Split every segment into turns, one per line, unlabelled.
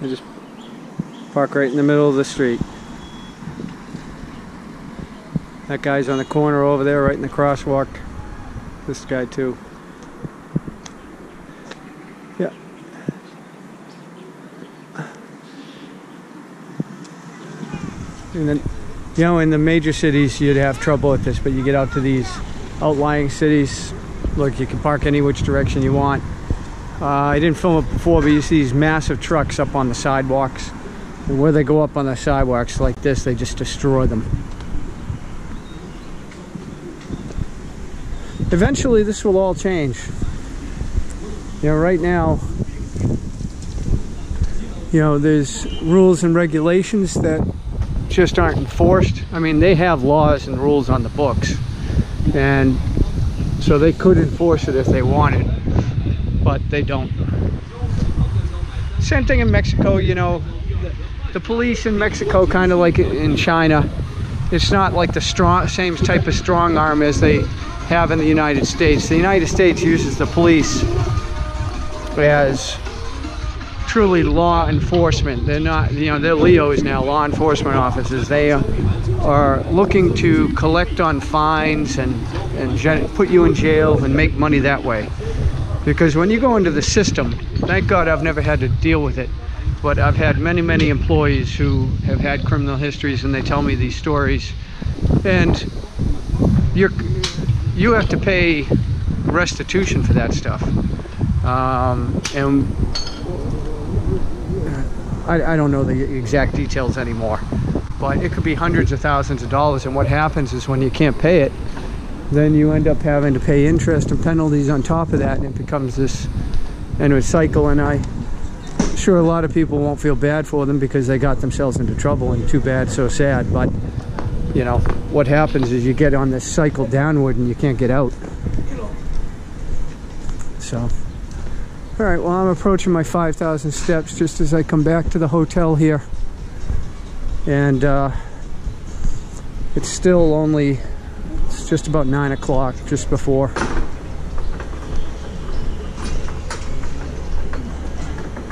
They just park right in the middle of the street. That guy's on the corner over there, right in the crosswalk. This guy too. Yeah. And then, you know, in the major cities you'd have trouble with this, but you get out to these outlying cities, look, you can park any which direction you want. I didn't film it before, but you see these massive trucks up on the sidewalks, and where they go up on the sidewalks like this, they just destroy them. Eventually this will all change. You know, right now, you know, there's rules and regulations that just aren't enforced. I mean, they have laws and rules on the books, and so they could enforce it if they wanted, but they don't. Same thing in Mexico, you know, the police in Mexico, kind of like in China, it's not like the same type of strong arm as they have in the United States. The United States uses the police as truly law enforcement. They're not, you know, they're LEOs now, law enforcement officers. They are looking to collect on fines and put you in jail and make money that way. Because when you go into the system, thank God I've never had to deal with it, but I've had many employees who have had criminal histories, and they tell me these stories, and you have to pay restitution for that stuff. And I don't know the exact details anymore, but it could be hundreds of thousands of dollars. And what happens is when you can't pay it, then you end up having to pay interest and penalties on top of that, and it becomes this endless cycle. And I'm sure a lot of people won't feel bad for them because they got themselves into trouble, and too bad, so sad. But you know, what happens is you get on this cycle downward and you can't get out. So, all right, well, I'm approaching my 5,000 steps just as I come back to the hotel here. And it's still only, it's just about 9 o'clock, just before.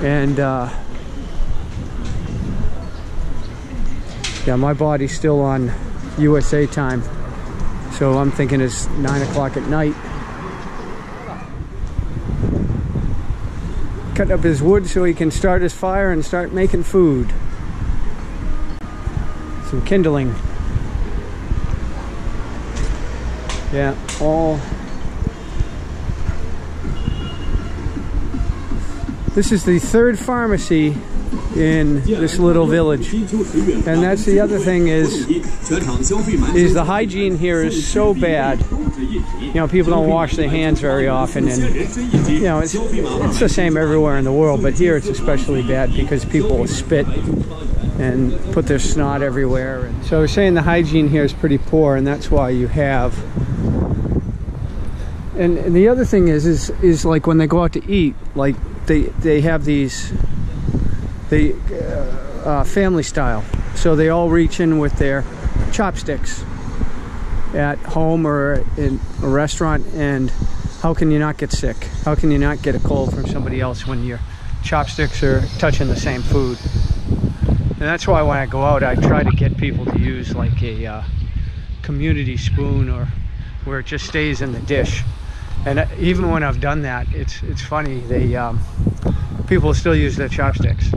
And yeah, my body's still on USA time, so I'm thinking it's 9 o'clock at night. Cut up his wood so he can start his fire and start making food. Some kindling. Yeah, all. This is the third pharmacy in this little village, and that's the other thing is the hygiene here is so bad. You know, people don't wash their hands very often, and you know, it's the same everywhere in the world, but here it's especially bad because people spit and put their snot everywhere. And so I was saying the hygiene here is pretty poor, and that's why you have. And the other thing is like when they go out to eat, like they have these family style, so they all reach in with their chopsticks at home or in a restaurant. And how can you not get sick? How can you not get a cold from somebody else when your chopsticks are touching the same food? And that's why when I go out, I try to get people to use like a community spoon, or where it just stays in the dish. And even when I've done that, it's funny, they people still use their chopsticks,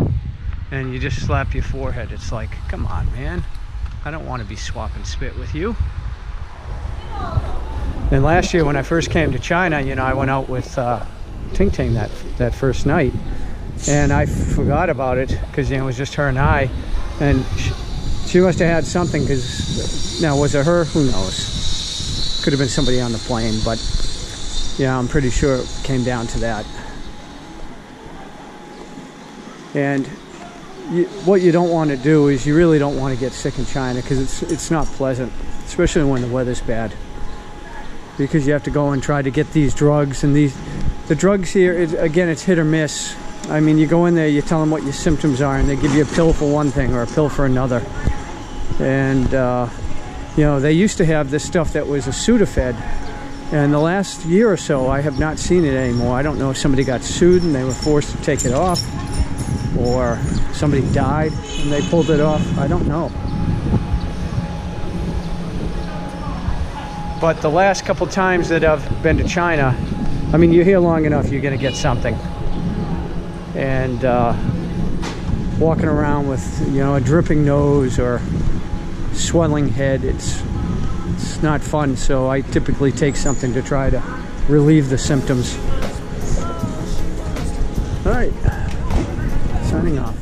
and you just slap your forehead. It's like, come on, man, I don't want to be swapping spit with you. And last year when I first came to China, you know, I went out with Ting Ting that first night, and I forgot about it because, you know, it was just her and I, and she must have had something, because now, was it her? Who knows? Could have been somebody on the plane, but yeah, I'm pretty sure it came down to that. And what you don't want to do is you really don't want to get sick in China, because it's not pleasant, especially when the weather's bad, because you have to go and try to get these drugs. And the drugs here, again, it's hit or miss. I mean, you go in there, you tell them what your symptoms are, and they give you a pill for one thing or a pill for another. And you know, they used to have this stuff that was a Sudafed, and the last year or so I have not seen it anymore. I don't know if somebody got sued and they were forced to take it off, or somebody died and they pulled it off. I don't know. But the last couple times that I've been to China, I mean, you're here long enough, you're gonna get something. And walking around with, you know, a dripping nose or swelling head, it's not fun. So I typically take something to try to relieve the symptoms. All right, signing off.